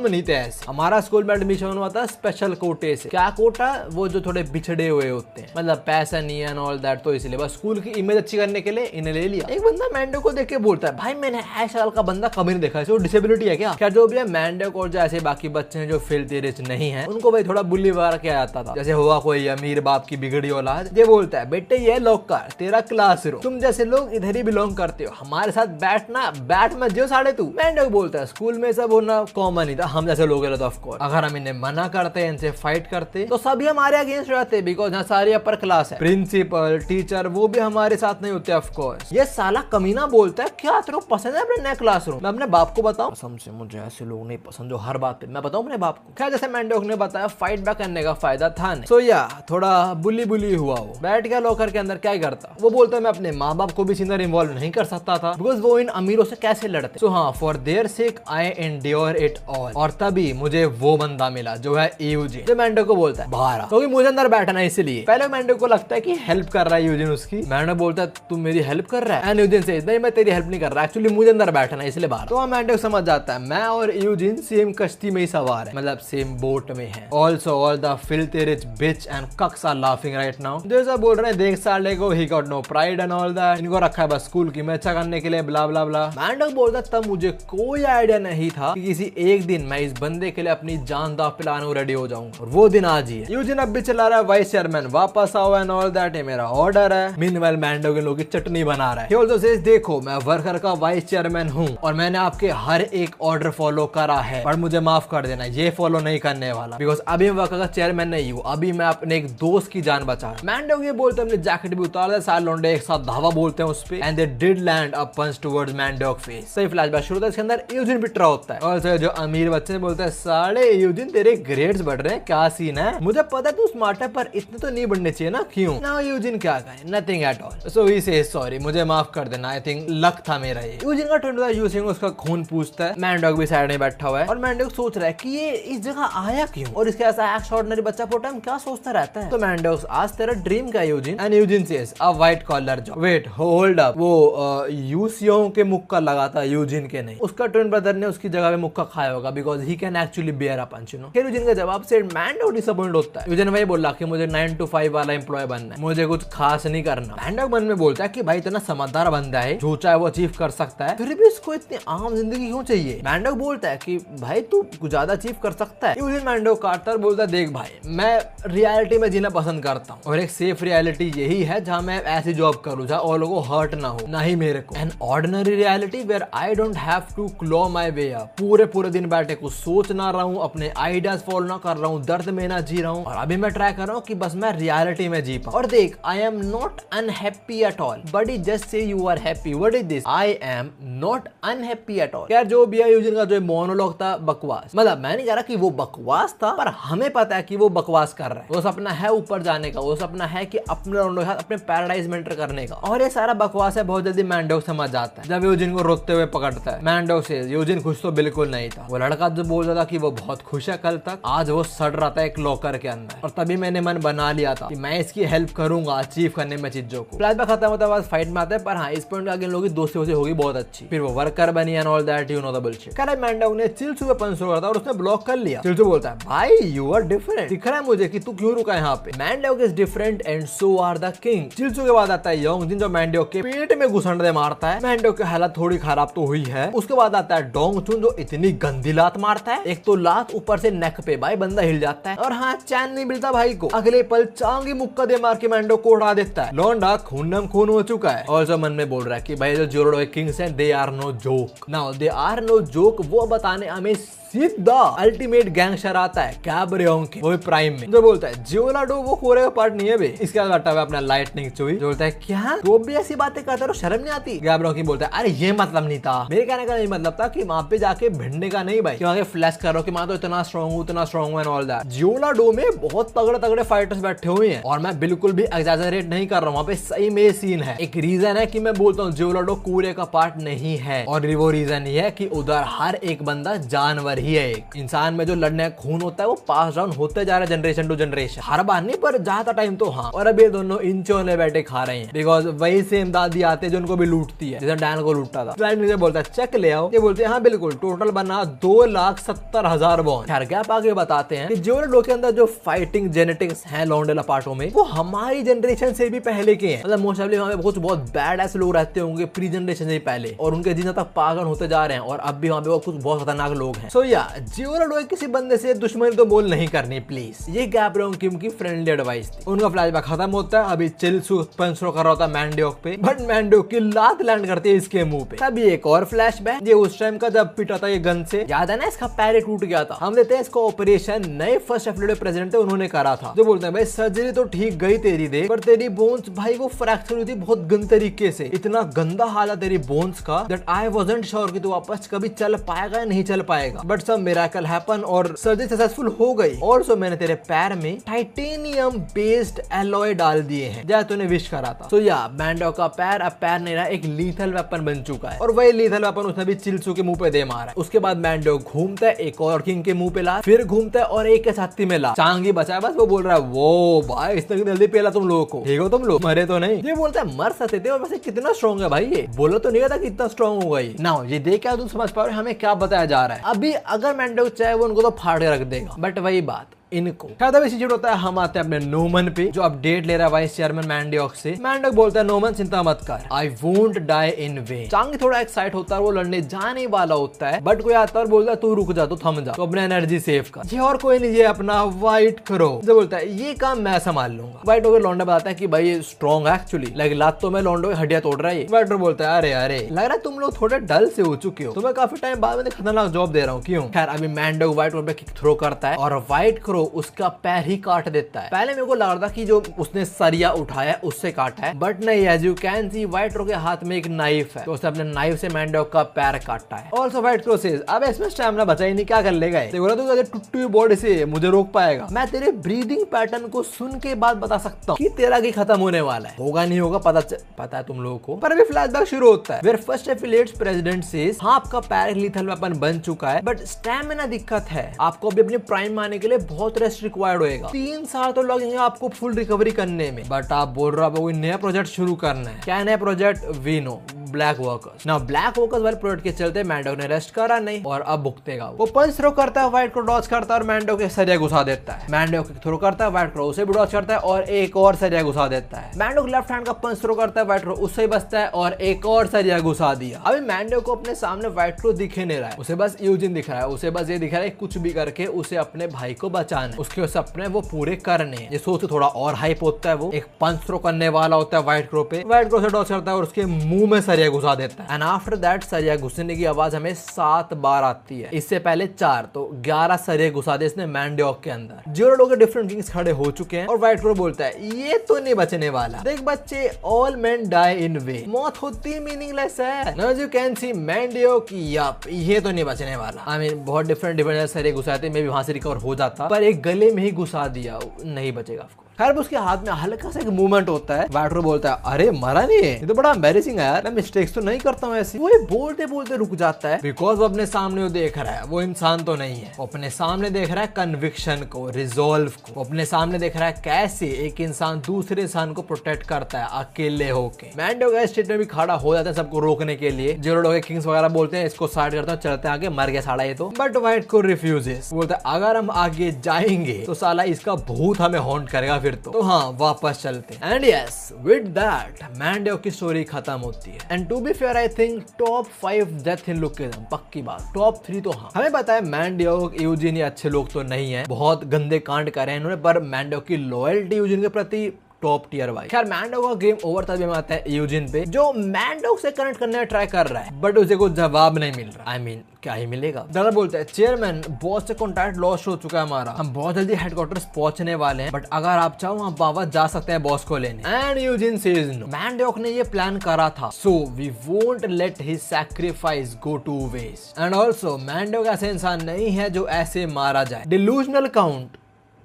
Speaker 1: नहीं थे ऐसे। हमारा स्कूल में एडमिशन हुआ था स्पेशल कोटे से। क्या कोटा, वो जो थोड़े बिछड़े हुए होते हैं, मतलब पैसा नहीं है एंड ऑल दैट, तो इसलिए बस स्कूल की इमेज अच्छी करने के लिए इन्हें ले लिया। एक बंदा मैंडो को देख के बोलता है भाई मैंने ऐसा साल का बंदा कभी नहीं देखा, इसको डिसेबिलिटी है क्या। जो भी है मैंडो और जो ऐसे बाकी बच्चे हैं जो फिल्थी रिच नहीं है, उनको भाई थोड़ा बुली वगैरह किया जाता था। जैसे हुआ कोई अमीर बाप की बिगड़ी औलाद, ये बोलता है बेटे ये लॉकर तेरा क्लासरूम, तुम जैसे लोग इधर ही बिलोंग करते हो, हमारे साथ बैठ मत जो साढ़े तू। मैंडो बोलता है स्कूल में सब होना कॉमन ही था, हम जैसे लोग तो ऑफ कोर्स अगर हम इन्हें मना करते, इनसे फाइट करते तो सभी हमारे अगेंस्ट रहते, बिकॉज यहाँ सारी अपर क्लास है, प्रिंसिपल टीचर वो भी हमारे साथ नहीं होते ऑफ कोर्स। ये साला कमीना बोलता है क्या तेरे को पसंद है अपने नए क्लासरूम। मैं अपने बाप को बताऊं, कसम से मुझे ऐसे लोग नहीं पसंद जो हर बात पे मैं बताऊं अपने बाप को। क्या जैसे मैंडो ने बताया फाइट बैक करने का फायदा था नहीं, सो या थोड़ा बुली हुआ, वो बैठ गया लॉकर के अंदर, क्या करता। वो बोलता है मैं अपने माँ बाप को भी सीधे इन्वॉल्व नहीं कर सकता था, बिकॉज वो इन अमीरों से कैसे लड़ते। सो हाँ, for their sake I endure it all. और तभी मुझे वो बंदा मिला जो है यूजिन, जो मैंडो को बोलता है बाहर आ, क्योंकि मुझे अंदर बैठना है इसलिए। पहले मैंडो को लगता है कि हेल्प कर रहा है यूजिन उसकी। मैंडो बोलता है तू मेरी हेल्प कर रहा है, एंड यूजिन से नहीं मैं तेरी हेल्प नहीं कर रहा, एक्चुअली मुझे अंदर बैठना है इसलिए बाहर। तो मैंडो समझ जाता है मैं और यूजिन सेम कश्ती में ही सवार है, मतलब सेम बोट में है। Also all the filthy rich bitch and cucks are laughing right now. जैसा बोल रहे हैं देख साले को, he got no pride and all that, इनको रखा है बस स्कूल की में अच्छा करने के लिए, ब्ला ब्ला ब्ला। मैंडो बोलता तब मुझे कोई आइडिया नहीं था कि किसी एक दिन मैं इस बंदे के लिए अपनी जान दाव पिलाने को रेडी हो जाऊंगा, और वो दिन आज ही है। यूजिन अब भी चला रहा है वाइस चेयरमैन वापस आओ एंड ऑल दैट, ये मेरा ऑर्डर है। मीनवाइल मैंडो के लोग की चटनी बना रहा है। He also says, देखो मैं वर्कर का वाइस चेयरमैन हूँ और मैंने आपके हर एक ऑर्डर फॉलो करा है, पर मुझे माफ कर देना ये फॉलो नहीं करने वाला, बिकॉज अभी मैं वर्कर का चेयरमैन नहीं हूँ, अभी मैं अपने एक दोस्त की जान बचा रहा हूं। मैंडो ये बोलते अपने जैकेट भी उतार दे, सारे लौंडे एक साथ धावा बोलते हैं उस पे, and they did land a punch towards Mando face. सही फ्लैशबैक शुरू होता है, इसके अंदर यूजिन भी ट्रा होता है, और जो अमीर बच्चे बोलते हैं साले यूजिन तेरे ग्रेड्स बढ़ रहे हैं, क्या सीन है, मुझे पता है तू स्मार्ट है पर इतने तो नहीं बढ़ने चाहिए ना, क्यों ना। यूजिन क्या कहे, nothing at all. So he says sorry, मुझे माफ कर देना, आई थिंक लक था मेरा ये। यूजिन का ट्रेंड होता है, यूजिन उसका खून पूछता है। मैंडोक भी साइड में बैठा हुआ है और मैंडोक सोच रहा है कि ये इस जगह आया क्यों, और इसके ऐसा एक्स्ट्राऑर्डिनरी बच्चा पोटा क्या सोचता रहता है। तो मैंडोक आज तेरा ड्रीम क्या है Eugene, and Eugene says a white collar job. Wait hold up, वो यूसियों के मुक्का लगा था यूजिन के नहीं, उसका ट्विन ब्रदर ने उसकी जगह पे मुक्का खाया होगा, because he can actually bear a punch, you know. फिर यूजिन का जवाब से मैंडोक डिसअपॉइंट होता है। यूजिन भाई बोला कि मुझे 9 to 5 वाला एम्प्लॉय बनना है, मुझे कुछ खास नहीं करना। मैंडोक मन में बोलता है कि भाई इतना समझदार बंदा है, जो चाहे वो अचीव कर सकता है, फिर भी इसको इतनी आम जिंदगी क्यों चाहिए। मैंडोक बोलता है कि भाई तू कुछ ज्यादा अचीव कर सकता है। यूजिन मैंडोक काटता है, बोलता है देख भाई मैं रियलिटी में जीना पसंद करता हूँ, और एक सेफ रियलिटी यही है जहाँ मैं ऐसी जॉब करूँ जहाँ और लोगों को हर्ट ना हो, ना ही मेरे को। An ordinary reality where I don't have to claw my way up, पूरे दिन बैठे कुछ सोच ना रहा हूँ, अपने आइडियाज फॉलो ना कर रहा हूँ, दर्द में ना जी रहा हूँ, और अभी मैं ट्राई कर रहा हूँ कि बस मैं रियलिटी में जी पाऊँ। और देख I am not unhappy at all, buddy just say you are happy, what is this, I am not unhappy at all. यार जो भी है यूजिन का जो मोनोलॉग था बकवास, मतलब मैं नहीं कह रहा कि वो बकवास था, पर हमें पता है कि वो बकवास कर रहा है। वो सपना है ऊपर जाने का, वो सपना है कि अपने अपने पैराडाइज में एंटर करने का, और ये सारा बकवास है। बहुत जल्दी मैंडोक समझ जाता है जब यूजिन को रोते हुए पकड़ता है। मैंडोक से यूजिन खुश तो बिल्कुल नहीं था, वो लड़का जो बोल रहा था कि वो बहुत खुश है कल तक, आज वो सड़ रहा था एक लॉकर के अंदर, और तभी मैंने मन बना लिया था कि मैं इसकी हेल्प करूंगा अचीव करने में चीजों को। फ्लैशबैक खत्म होता है, फाइट में आता है, पर हाँ इस पॉइंट आगे लोगों की दोस्ती होगी बहुत अच्छी। फिर वो वर्कर बनी and all that, you know the bullshit. कल मैंडोक ने चिल्सू पे पंच करा था और उसने ब्लॉक कर लिया। चिल्सू बोलता है भाई यू आर डिफरेंट, दिख रहा है मुझे कि तू क्यों रुका यहाँ पे। Mandeok is different and so are the king. Chilsu के बाद आता है योंगजिन जो मैंडोक के पेट में घुसंडे मारता है। मैंडोक की हालत थोड़ी खराब तो हुई है। उसके बाद आता है डोंगचुन जो इतनी गंदी लात मारता है, एक तो लात ऊपर से नेक पे, भाई बंदा हिल जाता है, और हाँ चैन नहीं मिलता भाई को। अगले पल चांगी मुक्का दे मार के मैंडोक को उड़ा देता है। लौंडा खूनम खून हो चुका है, और जो मन में बोल रहा है कि भाई जो जोरोडो किंग्स हैं they are no joke. Now they are no joke वो बताने हमें सीधा अल्टीमेट गैंगस्टर आता है कैबरियोंग के, वो प्राइम में, जो बोलता है जियोलाडो वो कोरे का पार्ट नहीं है बे। इसके बाद हटा हुआ अपना लाइटनिंग चुई, जो बोलता है क्या तो भी ऐसी बातें करता है, शर्म नहीं आती। कैबरियोंग बोलता है अरे ये मतलब नहीं था, मेरे कहने का नहीं मतलब था कि वहां पे जाके भिड़ने का नहीं भाई, वहां फ्लैश कर रहा हूँ कि मैं तो इतना स्ट्रॉन्ग हूँ, इतना स्ट्रॉन्ग एंड ऑल दैट। जियोलाडो में बहुत तगड़े तगड़े फाइटर्स बैठे हुए हैं, और मैं बिल्कुल भी एग्जैजरेट नहीं कर रहा हूँ, वहाँ पे सही में सीन है। एक रीजन है कि मैं बोलता हूँ जियोलाडो कोरे का पार्ट नहीं है, और वो रीजन ये है कि उधर हर एक बंदा जानवर ही है। एक इंसान में जो लड़ने का खून होता है वो पास डाउन होते जा रहा है जनरेशन टू जनरेशन, हर बार नहीं पर ज्यादा टाइम तो हाँ। और अब ये दोनों इंचों में बैठे खा रहे हैं, बिकॉज वही सेम दादी आते हैं जो उनको भी लूटती है, जैसे डैन को लूटा था। मुझे बोलता है चेक ले आओ, ये बोलते हैं हाँ बिल्कुल, टोटल बना 2,70,000 बॉन्ड। खैर गैप आगे बताते हैं कि जियोलाडो के अंदर जो फाइटिंग जेनेटिक्स है लौंडेला पार्टों में, वो हमारी जनरेशन से भी पहले के हैं। मतलब मोस्टली वहाँ पे बहुत बैड ऐसे लोग रहते होंगे प्री जनरेशन से पहले, और उनके जीना तक पागल होते जा रहे हैं, और अब भी वहाँ पे वो कुछ बहुत खतरनाक लोग हैं। सो या जियोलाडो किसी बंदे से दुश्मनी तो बोल नहीं करनी प्लीज, ये कैबरियोंग किम की फ्रेंडली एडवाइस थी। उनका फ्लैशबैक खत्म होता है, अभी चिल्सू पंच कर रहा होता है मैंडोक पे, बट मैंडोक की लात लैंड करती है इसके मुंह पे। तभी एक और फ्लैशबैक, ये उस टाइम का जब पिटा था ये गन से, याद है ना इसका पैर टूट गया था। हम देते हैं इसको ऑपरेशन नए फर्स्ट एफिलिएटेड प्रेसिडेंट थे उन्होंने करा था, जो बोलते हैं भाई सर्जरी तो ठीक गई तेरी दे, पर तेरी बोन्स भाई वो फ्रैक्चर हुई थी बहुत गंदे तरीके से, इतना गंदा हाल है तेरी बोन्स का दैट आई वाज़न्ट श्योर कि तू वापस कभी चल पाएगा या नहीं चल पाएगा, बट सम मिरेकल हैपन और सर्जरी सक्सेसफुल हो गई। और सो मैंने तेरे पैर में टाइटेनियम बेस्ड एलॉय डाल दिए हैं, जैसे तूने विश करा था। तो या मैंडोक का पैर अब पैर नहीं रहा, एक लीथल लीथल वेपन बन चुका है और वही लीथल वेपन उसने भी चिल्सू के मुंह पे दे मारा है। उसके बाद मैंडो घूमता है, एक और किंग के मुंह पे ला, फिर घूमता है और एक के छाती में ला। चांगी बचा है बस, वो बोल रहा है वो भाई इसने जल्दी पेला तुम लोगों को, ठीक हो तुम लोग, मरे तो नहीं। ये बोलता है मर सकते थे और वैसे कितना स्ट्रॉन्ग है भाई, ये बोला तो नहीं था कि इतना स्ट्रॉन्ग होगा ये ना। ये देख तुम समझ पा रहे हो हमें क्या बताया जा रहा है। अभी अगर मैंडो चाहे वो उनको तो फाड़ के रख देगा, बट वही बात इनको खैर होता है। हम आते हैं अपने नोमन पे जो अपडेट ले रहा है वाइस चेयरमैन मैंडोक से। मैंडोक बोलता है नोमन चिंता मत कर, I won't die in vain. चांगी थोड़ा एक्साइट होता है, वो लड़ने जाने वाला होता है, बट कोई आता है और बोलता है तू रुक जा, तू थम जा, तो अपने एनर्जी सेव कर। ये और कोई नहीं, ये अपना व्हाइट करो जो बोलता है ये काम मैं संभाल लूंगा। व्हाइट होकर लौंडा बताता है कि भाई ये स्ट्रॉन्ग है एक्चुअली, लाइक लात तो मैं लौंडो की हड्डियां तोड़ रहा है। व्हाइट बोलता है अरे अरे लग रहा है तुम लोग थोड़े डल से हो चुके हो, तुम्हें काफी टाइम बाद में खतरनाक जॉब दे रहा हूँ क्यों। खैर अभी मैंडोक व्हाइट पे किक थ्रो करता है और व्हाइट करो उसका पैर ही काट देता है। पहले मेरे को लग रहा था कि जो उसने सरिया उठाया उससे काटा है, बट नहीं, as you can see white रो के हाथ में एक नाइफ है, तो उसने अपने नाइफ से मैंडोक का पैर काटा है। ऑल्सो व्हाइट क्रो सेज अब इसमें स्टैमिना बचा ही नहीं, क्या कर लेगा ये, बोला तू टूटी हुई बॉडी से मुझे रोक पाएगा। मैं तेरे ब्रीदिंग पैटर्न को सुन के बाद बता सकता हूँ कि तेरा की खत्म होने वाला है, होगा नहीं होगा पता है तुम लोगों को। पर अभी फ्लैशबैक शुरू होता है where first affiliates president says हाँ आपका पैर लीथल वेपन बन चुका है, बट स्टैमिना दिक्कत है, आपको अभी अपने प्राइम आने के लिए बहुत रेस्ट रिक्वायर्ड होएगा, 3 साल तो लगेंगे आपको फुल रिकवरी करने में। बट आप बोल रहे हो कोई नया प्रोजेक्ट शुरू करना है, क्या नया project, we know black workers. ना ब्लैक वर्कर्स वाले प्रोजेक्ट के चलते मैंडोक ने रेस्ट करा नहीं और अब भुगतेगा। वो पंच थ्रो करता है, व्हाइट को डॉज करता है और मैंडोक के सरिया घुसा देता है। मैंडोक थ्रो करता है, व्हाइट को उसे भी डॉज करता है और एक और सरिया घुसा देता है। मैंडोक लेफ्ट हैंड का पंच थ्रो करता है, व्हाइट को उससे बचता है और एक और सरिया घुसा दिया। अभी मैंडोक को अपने सामने व्हाइट को दिखे नहीं रहा है, उसे बस यूजिन दिख रहा है, उसे बस ये दिख रहा है कुछ भी करके उसे अपने भाई को बचाना, उसके सपने वो पूरे करने। ये सोच थोड़ा और हाइप होता है, वो एक पंच थ्रो करने वाला होता है व्हाइट क्रो पे, व्हाइट क्रो से डॉज करता है और उसके मुंह में सरिया घुसा देता है। एंड आफ्टर दैट सरिया घुसने की आवाज हमें 7 बार आती है, इससे पहले 4, तो 11 सरिया घुसा दे इसने मैंडोक के अंदर। जीरो लोग डिफरेंट किंग्स खड़े हो चुके हैं और व्हाइट क्रो बोलता है ये तो नहीं बचने वाला, देख बच्चे all men die in way, मौत होती मीनिंगलेस है। Now you can see Mandeok yup ये तो नहीं बचने वाला। आई मीन बहुत डिफरेंट सरिया घुसाते, मैं भी वहां से रिकवर हो जाता, पर एक गले में ही घुसा दिया, नहीं बचेगा आपको। खैर उसके हाथ में हल्का सा एक मूवमेंट होता है, व्हाइट बोलता है अरे मरा नहीं है, ये तो बड़ा एम्बैरेसिंग है यार, मैं मिस्टेक्स तो नहीं करता हूँ ऐसी। वो ये बोलते बोलते रुक जाता है बिकॉज वो अपने सामने वो देख रहा है, वो इंसान तो नहीं है, वो अपने सामने देख रहा है कन्विक्शन को, रिजोल्व को, वो अपने सामने देख रहा है कैसे एक इंसान दूसरे इंसान को प्रोटेक्ट करता है अकेले होके। मैंडोक स्टेट में भी खड़ा हो जाता है सबको रोकने के लिए, जीरो लोग किंग्स वगैरह बोलते हैं इसको साइड करता हूँ, चलते आगे, मर गया साला ये तो, बट व्हाइट को रिफ्यूजेस, बोलता है अगर हम आगे जाएंगे तो साला इसका भूत हमें हॉन्ट करेगा फिर तो हाँ वापस चलते। And yes with that Mandeok की स्टोरी खत्म होती है। And to be fair I think top 5 death in Lookism पक्की बात, टॉप 3 तो हाँ। हमें पता है मैंडोक यूजिन ये अच्छे लोग तो नहीं है, बहुत गंदे कांड करे हैं इन्होंने, पर मैंडोक की लॉयल्टी यूजिन के प्रति टॉप टियर वाइज। खैर मैंडोक का गेम ओवर तभी में आता है यूजिन पे, जो मैंडोक से कनेक्ट करने का ट्राई कर रहा है, बट उसे कोई जवाब नहीं मिल रहा। आई मीन क्या ही मिलेगा। दादा बोलता है चेयरमैन बॉस से कॉन्टैक्ट लॉस्ट हो चुका है हमारा, हम बहुत जल्दी हेडक्वार्टर्स पहुंचने वाले हैं, बट अगर आप चाहो हम वापस जा सकते हैं बॉस को लेने। And Eugene says no, Mandeok ने ये प्लान करा था, so we won't let his sacrifice go to waste. And also Mandeok ऐसे इंसान नहीं है जो ऐसे मारा जाए। डिल्यूजनल काउंट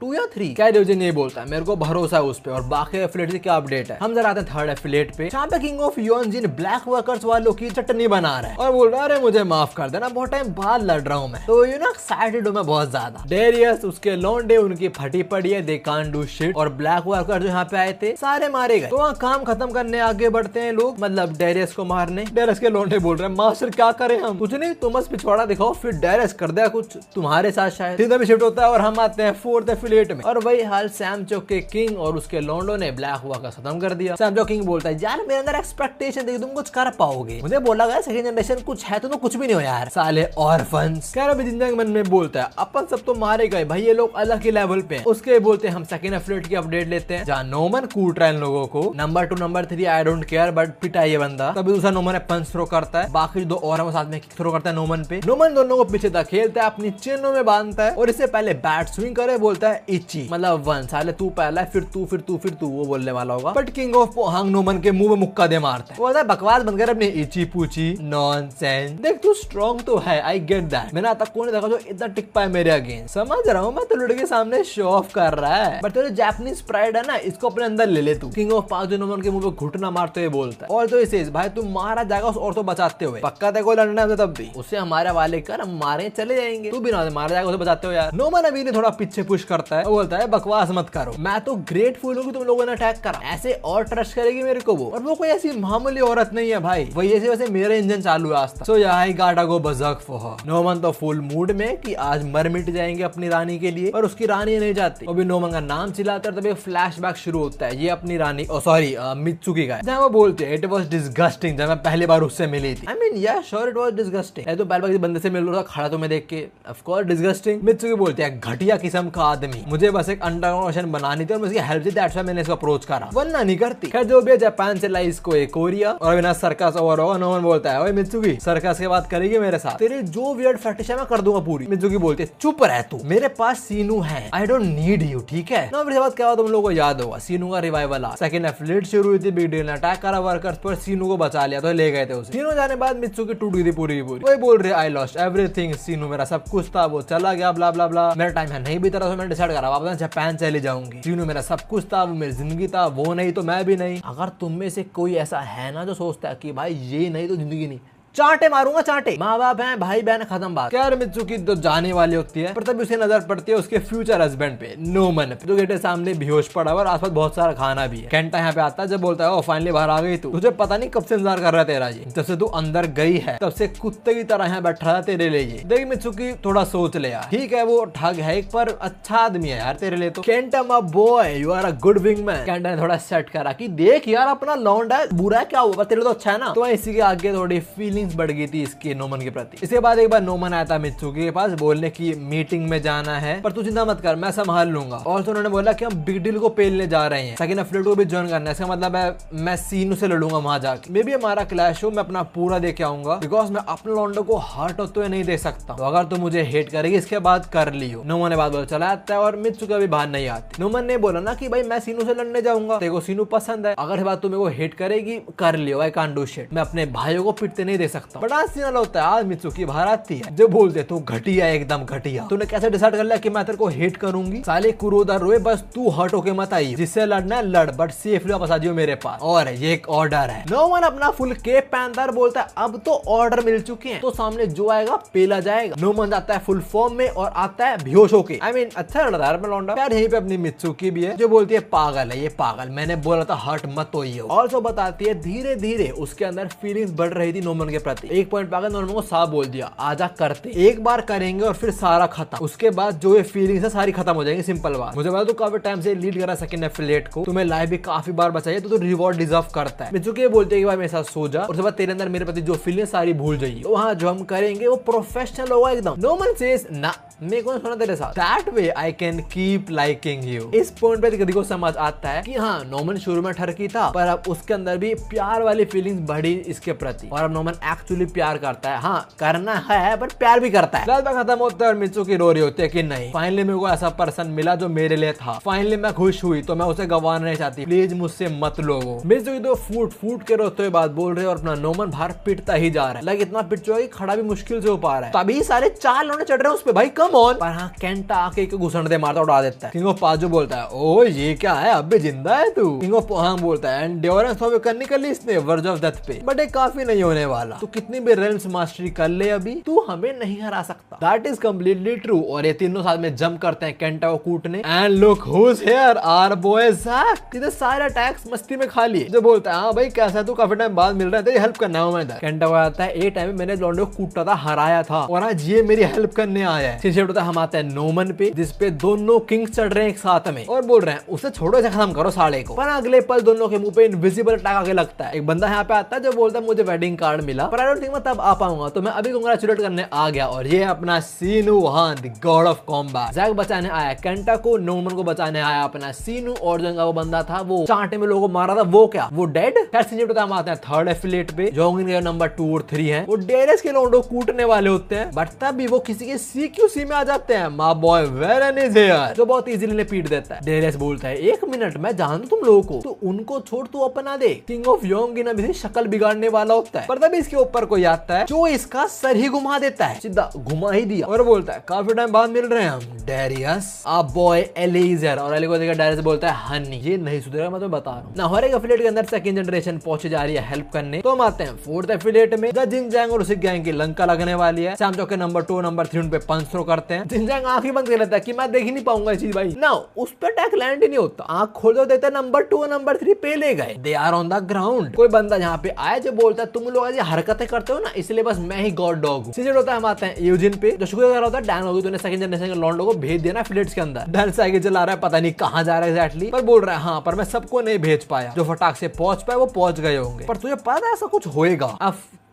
Speaker 1: 2 या 3 क्या यूजिन ये बोलता है, मेरे को भरोसा है उस पे। और बाकी एफिलिएट से क्या अपडेट है, हम जरा आते हैं थर्ड एफिलिएट पे, जहाँ पे किंग ऑफ योनजिन ब्लैक वर्कर्स वालों की चटनी बना रहा है और बोल रहा है अरे मुझे माफ कर देना, बहुत टाइम बाद लड़ रहा हूँ मैं, तो यू नो एक्साइटेड हूँ मैं बहुत ज्यादा। डेरियस उसके लौंडे उनकी फटी पड़ी है, दे कांट डू शिट, और ब्लैक वर्कर जो यहाँ पे आए थे सारे मारे गए। तो वहाँ काम खत्म करने आगे बढ़ते हैं लोग, मतलब डेरियस को मारने। डेरियस के लौंडे बोल रहे हैं मास्टर क्या करें हम, कुछ नहीं तुम बस पिछवाड़ा दिखाओ, फिर डेरियस कर दिया कुछ तुम्हारे साथ शायद। सीधा भी शिफ्ट होता है और हम आते हैं फोर्थ एफिलिएट में, और वही हाल सैमचो के किंग और उसके लॉन्डो ने ब्लैक वर्कर्स खत्म कर दिया। सैमचो किंग बोलता है यार मेरे अंदर एक्सपेक्टेशन थी तुम कुछ कर पाओगे, मुझे बोला गया सेकंड जनरेशन कुछ है तो कुछ भी नहीं हो यार, साले ऑर्फन्स। कह रहा जिंदा मन में बोलता है अपन सब तो मारे गए भाई, ये लोग अलग ही लेवल पे हैं। उसके बोलते हैं हम सेकंड एफिलिएट की अपडेट लेते हैं, जहां नोमन कूट रहा है इन लोगों को। Number 2 number 3 I don't care, but पिटा ये बंदा। तभी दूसरा नोमन है पंच थ्रो करता है, बाकी 2 और हम साथ में किक थ्रो करता है नोमन पे। नोमन दोनों को पीछे धकेलता है, अपनी चेनों में बांधता है और इससे पहले बैट स्विंग करे बोलता है है इची, मतलब 1। साले तू पहला है, फिर तू, फिर तू, फिर तू, वो बोलने वाला होगा। But king of Pohang Noman के मुंह में मुक्का दे मारता है। वो बोलता है बकवास बंद कर अपनी इची पूची नॉनसेंस। देख तू स्ट्रॉन्ग तो है, आई गेट दैट। मैंने आता कौन देखा जो इतना टिक पाए मेरे अगेंस्ट। समझ रहा हूँ मैं, तो लड़के के सामने शो ऑफ कर रहा है, बट तेरे जापानीज प्राइड है ना, इसको अपने अंदर ले ले तू। किंग ऑफ पाक जो नोमन के मुंह पे घुटना मारते हुए बोलता है, और तो इसे भाई तू मारा जाएगा उस और तो बचाते हुए, पक्का तेरे को लड़ना है तब भी उसे हमारे वाले कर, हम मारे चले जाएंगे, तू भी ना मारा जाएगा उसे बचाते हो यार। नोमन अभी ने थोड़ा पीछे पुश करता है, बोलता है बकवास मत करो, मैं तो ग्रेटफुल हूँ कि तुम लोगों ने अटैक करा, ऐसे और ट्रस्ट करेगी मेरे को वो। और वो कोई ऐसी मामूली औरत नहीं है भाई, वही ऐसे वैसे मेरा इंजन चालू है आज तक। सो आई गॉटा गो बज़र्क फॉर हर। नोमन तो फुल मूड में कि आज मर मिट जाएंगे अपनी रानी के लिए, और उसकी रानी नहीं जाती। अभी नोमन का नाम चिल्लाता है, तभी फ्लैशबैक शुरू होता है। ये अपनी रानी सॉरी मित्सुकी का है, जहाँ वो बोलते हैं इट वाज डिस्गस्टिंग जब मैं पहली बार उससे मिली थी। आई मीन या श्योर इट वाज डिस्गस्टिंग। तो पहले बार किसी बंदे से मिल रहा था खड़ा तो मैं देख के, ऑफ कोर्स डिस्गस्टिंग। मित्सुकी बोलते हैं घटिया किस्म का आदमी, मुझे बस एक अंडरग्राउंड ओशन बनानी थी और मुझे हेल्प थी, दैट्स व्हाई मैंने इसको अप्रोच करा, वरना नहीं करती। खैर जो भी जापान से लाई इसको एक कोरिया, और बिना सर्कस ओवर होगा। नोमन बोलता है ओए मित्सुकी सर्कस के बात करेगी मेरे साथ, तेरे जो वियर्ड फैटिश है मैं कर दूंगा पूरी। मित्सुकी बोलती है चुप रह तू, मेरे पास सीनू है, आई डोंट नीड यू, ठीक है ना। मेरे बात क्या हुआ तुम लोगों को याद होगा, सीनू का रिवाइवल आ, सेकंड एफिलिएट शुरू हुई थी, बिग डील ने अटैक करा वर्कर्स पर, सीनू को बचा लिया तो ले गए थे उसे। सीनू जाने बाद मित्सुकी टूट गई थी पूरी पूरी। वही बोल रहे आई लॉस्ट एवरीथिंग, सीनू मेरा सब कुछ था, वो चला गया, ब्ला ब्ला ब्ला, मेरा टाइम है नहीं बीता, तो मैंने डिसाइड करा वापस जापान चली जाऊंगी। सीनू मेरा सब कुछ था, वो मेरी जिंदगी था, वो नहीं तो मैं भी नहीं। अगर तुम में से कोई ऐसा है ना जो सोचता है कि भाई ये नहीं तो जिंदगी नहीं, चांटे मारूंगा चांटे। माँ बाप हैं, भाई बहन, खत्म बात। क्या मित्सुकी तो जाने वाली होती है, पर तभी उसे नजर पड़ती है उसके फ्यूचर हस्बैंड पे, नोमन पे, जो गेट के सामने बेहोश पड़ा हुआ और आसपास बहुत सारा खाना भी है। केंटा यहाँ पे आता है, जब बोलता है ओ फाइनली बाहर आ गई तू, तुझे पता नहीं कब से इंतजार कर रहा है तेरा ये, जब से तू अंदर गई है तब से कुत्ते की तरह यहाँ बैठा है तेरे लिए ये। देख मित्सुकी थोड़ा सोच ले यार, ठीक है वो ठग है पर अच्छा आदमी है यार तेरे लिए तो। Kenta my boy you are a good wingman. Kenta ने थोड़ा सेट करा कि देख यार अपना लौंडा है, बुरा क्या हुआ तेरे तो अच्छा है ना। तो इसी के आगे थोड़ी फीलिंग्स बढ़ गई थी इसकी नोमन के प्रति। इसके बाद एक बार नोमन आया था मित्सुकी के पास बोलने की मीटिंग में जाना है, पर तू चिंता मत कर मैं संभाल लूंगा। और तो उन्होंने बोला कि हम बिग डील को पेलने जा रहे हैं, सेकंड एफिलिएट को भी ज्वाइन करना है, इसका मतलब है मैं सीनू से लड़ूंगा वहां जाके। मे बी हमारा क्लैश हो, मैं अपना पूरा दे के आऊंगा, बिकॉज मैं अपने लॉन्डो को हर्ट होते हुए नहीं देख सकता। तो अगर तू मुझे हेट करेगी इसके बाद कर लियो। नोमन ने बात बोला चला आता है, और मित्सुकी भी बाहर नहीं आती। नोमन ने बोला ना कि भाई मैं सीनू से लड़ने जाऊंगा, तेरे को सीनू पसंद है, अगर बात तू मेरे को हेट करेगी कर लियो, आई कांट डू शिट, मैं अपने भाइयों को पिटते नहीं दे सकता। बड़ा सीन होता है आज मित्सुकी बाहर आती है, जो बोलते तू घटिया एकदम घटिया, तूने कैसे डिसाइड कर लिया कि मैं तेरे को हेट करूंगी। साले कुरोदा रोए, बस तू हर्ट होके मत आई, जिससे लड़ना है लड़, बट सेफली वापस आ जाओ मेरे पास। और ये एक ऑर्डर है। नोमन अपना फुल केप पहनता है, बोलता है अब तो ऑर्डर मिल चुके हैं, तो सामने जो आएगा पेला जाएगा। नोमन जाता है फुल फॉर्म में और आता है बेहोश होके। आई मीन अच्छा लड़ता है लौंडा यार। यहीं पे अपनी मित्सुकी भी है जो बोलती है पागल है ये पागल, मैंने बोला था हर्ट मत होइए। ऑल्सो बताती है धीरे धीरे उसके अंदर फीलिंग्स बढ़ रही थी नोमन के प्रति। एक पॉइंट पाकर नोमन को साफ बोल दिया आजा करते, एक बार करेंगे और फिर सारा खत्म, उसके बाद जो ये फीलिंग्स है सारी खत्म हो जाएंगी, सिंपल बात। मुझे पता तो काफी टाइम से लीड करा सेकंड एफिलिएट को, तुम्हें लाइफ भी काफी बार बचाई तो रिवॉर्ड डिजर्व करता है। मित्सुकी बोलते हैं कि भाई मेरे साथ सो जा, और उसके बाद तेरे अंदर मेरे प्रति जो फीलिंग सारी भूल जाइए। तो वहाँ जो हम करेंगे वो प्रोफेशनल होगा एकदम। नोमन सेज ना मैं कौन सुना तेरे साथ, that way I can keep liking you. इस पॉइंट पे किसी को समझ आता है कि हाँ नोमन शुरू में ठरकी था, पर अब उसके अंदर भी प्यार वाली फीलिंग्स बढ़ी इसके प्रति, और अब नोमन एक्चुअली प्यार करता है। हाँ करना है पर प्यार भी करता है। खत्म होता है और मित्सुकी रो रही होती है कि नहीं फाइनली मेरे को ऐसा पर्सन मिला जो मेरे लिए था, फाइनली मैं खुश हुई, तो मैं उसे गंवाना नहीं चाहती, प्लीज मुझसे मत लो। मित्सुकी तो फूट फूट के रोते हुए बात बोल रहे और अपना नोमन बाहर पिटता ही जा रहा है, लाइक इतना पिट चुका कि खड़ा भी मुश्किल से हो पा रहा है। तभी सारे 4 लौंडे चढ़ रहे हैं उस पे, भाई कम ऑन। पर हाँ केंटा आके घुसण दे मारता उड़ा देता है। किंग ऑफ पाजो बोलता है ओ ये क्या है अब भी जिंदा है तू। किंग ऑफ पोहांग बोलता है एंड्योरेंस तो करनी कर ली इसने वर्ज ऑफ डेथ पे, बट एक काफी नहीं होने वाला, तू कितनी भी रेल्स मास्टरी कर ले अभी तू हमें नहीं हरा सकता। That is completely true. और ये तीनों साथ में जंप करते हैं केंटा को कूटने। And look who's here our boy Zack. इधर सारे अटैक्स मस्ती में खा लिए। जो बोलता है हाँ भाई कैसा तू काफी टाइम बाद मिल रहा है, तेरी हेल्प करना है। मैं इधर केंटा को आता है ए टाइम में मैंने लॉन्डो को कूटा था, हराया था, और आज ये मेरी हेल्प करने आया है। शिफ्ट होता है हम आते हैं नोमन पे, जिसपे दोनों किंग्स चढ़ रहे हैं एक साथ में और बोल रहे हैं उसे छोड़ो से खत्म करो साले को। पर अगले पल दोनों के मुंह पे इनविजिबल अटैक आके लगता है। एक बंदा यहाँ पे आता है जो बोलता है मुझे वेडिंग कार्ड मिला पर आई डोंट थिंक मैं तब आ पाऊंगा, तो मैं अभी कांग्रेचुलेट करने आ गया। और ये अपना सीनू वहान the god of combat, Jack बचाने आया, केंटा को नोमन को बचाने आया अपना सीनू, और जो वो बंदा था वो चांटे में लोगों को मारा था, वो क्या वो डेड। खैर सीजन टाइम आते हैं थर्ड एफिलिएट पे, जोंगिन के नंबर 2 और 3 हैं, वो डेरेस के लोंडो कूटने वाले होते हैं, बट तब भी वो किसी के सीक्यूसी में आ जाते हैं। My boy Warren is here, जो बहुत इजीली ने पीट देता है। डेरेस बोलता है 1 मिनट मैं जानता तुम लोगों को, तो उनको छोड़ तू अपना दे। किंग ऑफ योंगिन अभी शक्ल बिगाड़ने वाला होता है, पर तभी इसके ऊपर कोई आता है जो इसका सर ही घुमा देता है, सीधा घुमा ही दिया, और बोलता है काफी टाइम बाद मिल रहे हैं हम डेरियस। अब बॉय एलिजर, और एली को देखकर डेरियस बोलता है हनी ये नहीं सुधरेगा, मैं तुम्हें बता रहा हूँ ना। हर एक एफिलिएट के अंदर सेकंड जनरेशन पहुंचे जा रही है हेल्प करने, तो हम आते हैं फोर्थ एफिलिएट में। जिनजैंग और उसी गैंग की लंका लगने वाली है। सैम चौक के नंबर 2 नंबर 3 उन पे पंच थ्रो करते हैं। जिनजैंग आंख ही बंद कर लेता है कि मैं देख ही नहीं पाऊंगा ये चीज भाई ना, उस पे अटैक लैंड ही नहीं होता। आंख खोल दो देता नंबर 2 नंबर 3 पे ले गए, they are on the ground. कोई बंदा यहाँ पे आया जो बोलता है तुम लोग ये हरकतें करते हो ना, इसलिए बस मैं ही गॉड डॉग हूँ। सीजन होता है, हम आते हैं यूजिन पे, जो शुक्र कर रहा होता है डैन होगी तूने सेकंड जनरेशन के लॉन्डो को भेज दिया ना फ्लेट्स के अंदर। डैन साइकिल चला रहा है, पता नहीं कहाँ जा रहा है एग्जैक्टली, पर बोल रहा है हाँ पर मैं सबको नहीं भेज पाया, जो फटाक से पहुंच पाए वो पहुंच गए होंगे, पर तुझे पता है ऐसा कुछ होएगा।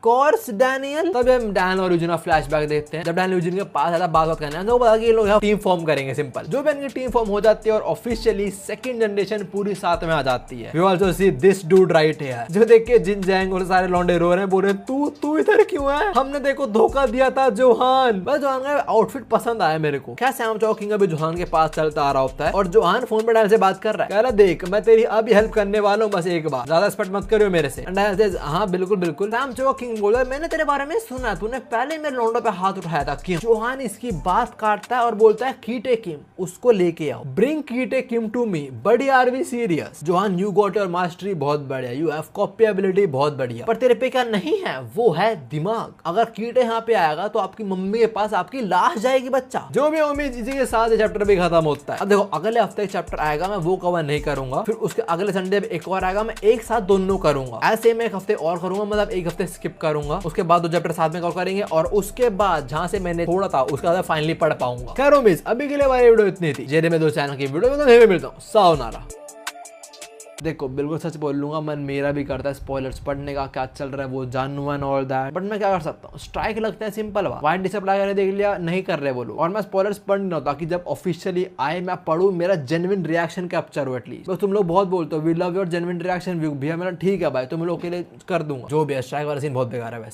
Speaker 1: कोर्स डैनियल, तब हम डैन और यूजिन का फ्लैशबैक देखते हैं। जब डैन यूजिन के पास आया बात करना है, तो पता कि ये लोग टीम फॉर्म करेंगे सिंपल। जो भी इनकी टीम फॉर्म हो जाती है और ऑफिशियली सेकंड जनरेशन पूरी साथ में आ जाती है। We also see this dude right here, जो देख के जिनजैंग और सारे लौंडे रो रहे हैं, बोल रहे तू इधर क्यों है, हमने देखो धोखा दिया था जोहान। बस जोहान का आउटफिट पसंद आया मेरे को। क्या सैम चौकिंग अभी जोहान के पास चलता आ रहा होता है, और जोहान फोन पर डैन से बात कर रहा है, कह रहा देख मैं तेरी अभी हेल्प करने वाला हूँ, बस एक बार ज्यादा एक्सपेक्ट मत करियो मेरे से। हाँ बिल्कुल बिल्कुल। सैम चौकिंग बोल रहा है मैंने तेरे बारे में सुना, तूने पहले मेरे लौंडो पे हाथ उठाया था क्यों। जोहान इसकी बात काटता है और बोलता है कीटे किम उसको लेके आओ, bring Kite Kim to me, buddy are we serious. Johan you got your mastery बहुत बढ़िया, यू हैव कॉपी एबिलिटी बहुत बढ़िया, पर तेरे पे क्या नहीं है, वो है दिमाग। अगर कीटे यहाँ पे आएगा तो आपकी मम्मी के पास आपकी लाश जाएगी बच्चा। जो भी उम्मीद इसी के साथ चैप्टर भी खत्म होता है। अब देखो अगले हफ्ते चैप्टर आएगा, मैं वो कवर नहीं करूंगा, फिर उसके अगले संडे एक और आएगा, मैं एक साथ दोनों करूंगा। ऐसे मैं एक हफ्ते और करूंगा, मतलब एक हफ्ते स्किप करूंगा, उसके बाद दो चैप्टर साथ में कवर करेंगे, और उसके बाद जहां से मैंने छोड़ा था उसके बाद फाइनली पढ़ पाऊंगा। खैर उम्मीद अभी के लिए हमारी वीडियो इतनी थी। जेरे में दो चैनल की वीडियो में तो मिलता हूँ, सायोनारा। देखो बिल्कुल सच बोल लूंगा, मन मेरा भी करता है स्पॉयलर्स पढ़ने का, क्या चल रहा है वो जानू एंड ऑल दैट, बट मैं क्या कर सकता हूँ, स्ट्राइक लगते हैं सिंपल बात। वाइट डिसअप्लाई करने देख लिया, नहीं कर रहे वो लोग, और मैं स्पॉयलर्स पढ़ नहीं होता कि जब ऑफिशियली आए मैं पढ़ूं, मेरा जेन्युइन रिएक्शन कैप्चर हो एटलीस्ट। बस तुम लोग बहुत बोलते हो we love your genuine reaction view, भैया मेरा ठीक है भाई, तुम लोग के लिए कर दूंगा जो भी है। स्ट्राइक वाला सीन बहुत बेकार है वैसे।